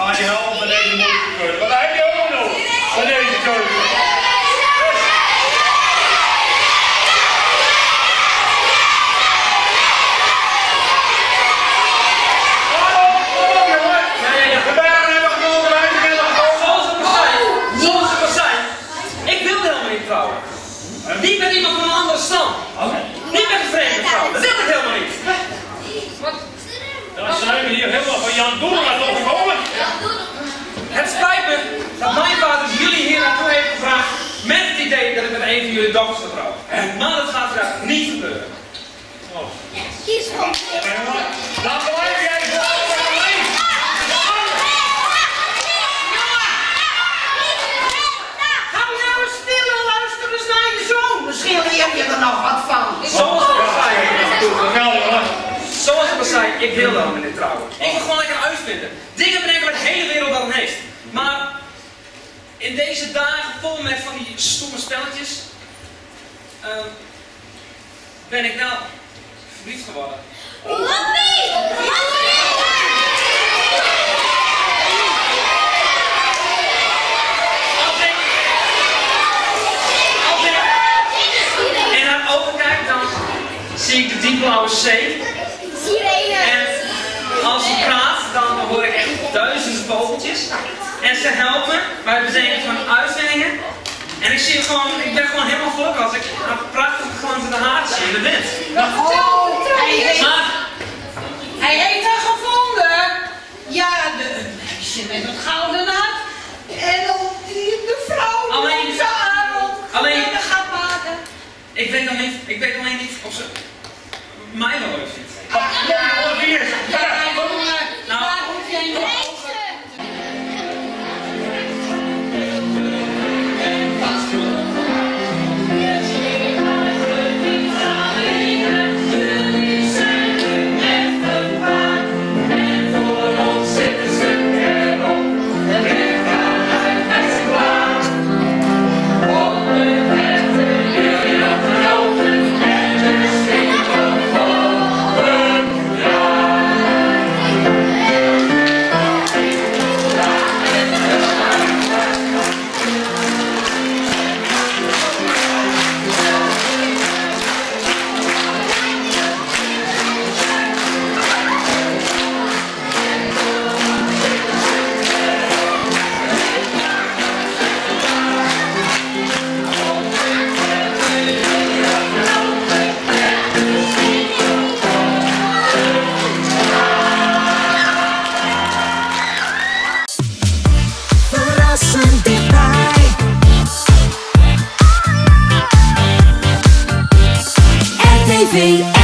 ga je helpen met deze moeilijke keuze. Wat heb je ook nog met deze keuze? Niet met iemand van een andere stand. Niet met een vreemde vrouw. Dat wil ik helemaal niet. Wat? Dan zijn we hier helemaal van Jan Doelen gekomen. Het spijt me dat mijn vader jullie hier naartoe heeft gevraagd met het idee dat ik met een van jullie dochters zou trouwen. Maar dat gaat graag niet gebeuren. Kies gewoon. Laat blijf jij gewoon alleen. Misschien leer je er nog wat van. Zoals ik al zei, ik wil wel met dit trouwen. Ik wil gewoon lekker uitvinden. Dingen brengen waar de hele wereld aan heeft. Maar in deze dagen vol met van die stomme spelletjes ben ik wel verliefd geworden. Zie ik de diepblauwe zee. En als ik praat, dan hoor ik echt duizenden vogeltjes. En ze helpen bij het bedenken van uitvindingen. En ik ben gewoon helemaal gelukkig als ik prachtig glanzende haren zie in de wind. Hij heeft haar gevonden. Ja, de meisje met het gouden hart. En ook de vrouw die ze alleen gaat maken. Ik weet alleen niet of ze mij wel leuk vindt. Daar hoef jij nog over. RTV